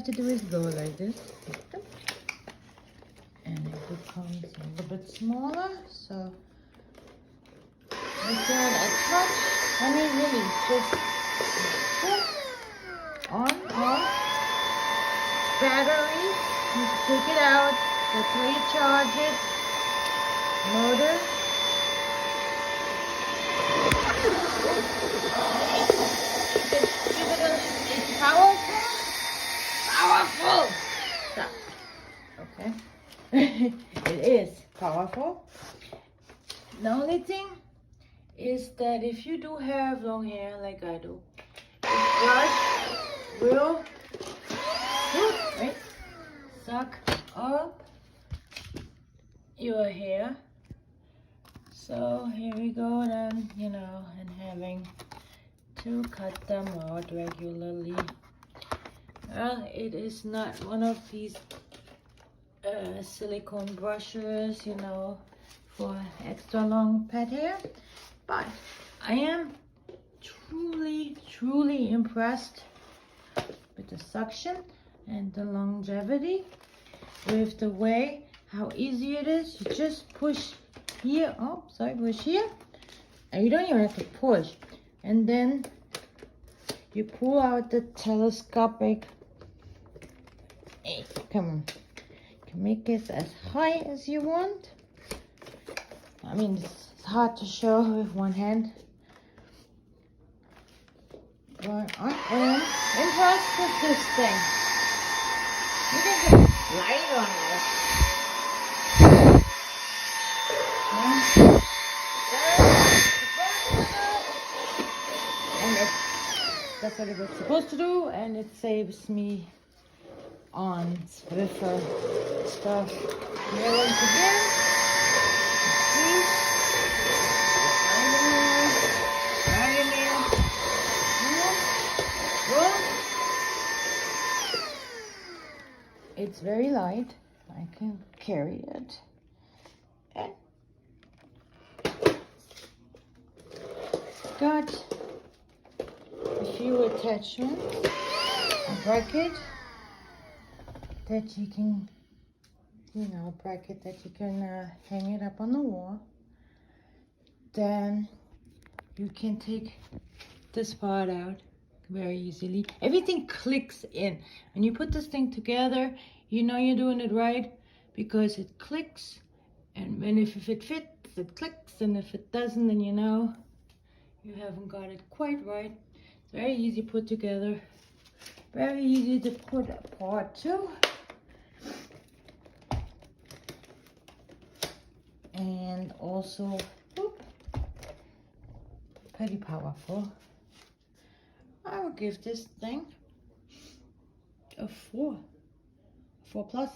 to do is go like this, and it becomes a little bit smaller. So with that I touch, I mean really just on, off, battery, you can take it out, that's where you charge it, motor. It's powerful. Powerful. Stop. Okay. It is powerful. The only thing is that if you do have long hair like I do, this brush will suck up your hair. So here we go then, you know, and having to cut them out regularly. Well, it is not one of these silicone brushes, you know, for extra long pet hair, but I am truly impressed with the suction and the longevity, with the way how easy it is. You just push here, push here, and you don't even have to push, and then you pull out the telescopic. Hey, come on, you can make it as high as you want. I mean, it's hard to show with one hand, but I am impressed with this thing. Look at the light on this. And that's what it was supposed to do, and it saves me on Swiffer stuff. Here once again, right in there. It's very light. I can carry it. And got a few attachments, a bracket that you can, you know, bracket that you can hang it up on the wall. Then you can take this part out very easily. Everything clicks in. When you put this thing together, you know you're doing it right, because it clicks, and when if it fits, it clicks, and if it doesn't, then you know you haven't got it quite right. It's very easy to put together, very easy to put apart too, and also pretty powerful. I will give this thing a 4 plus.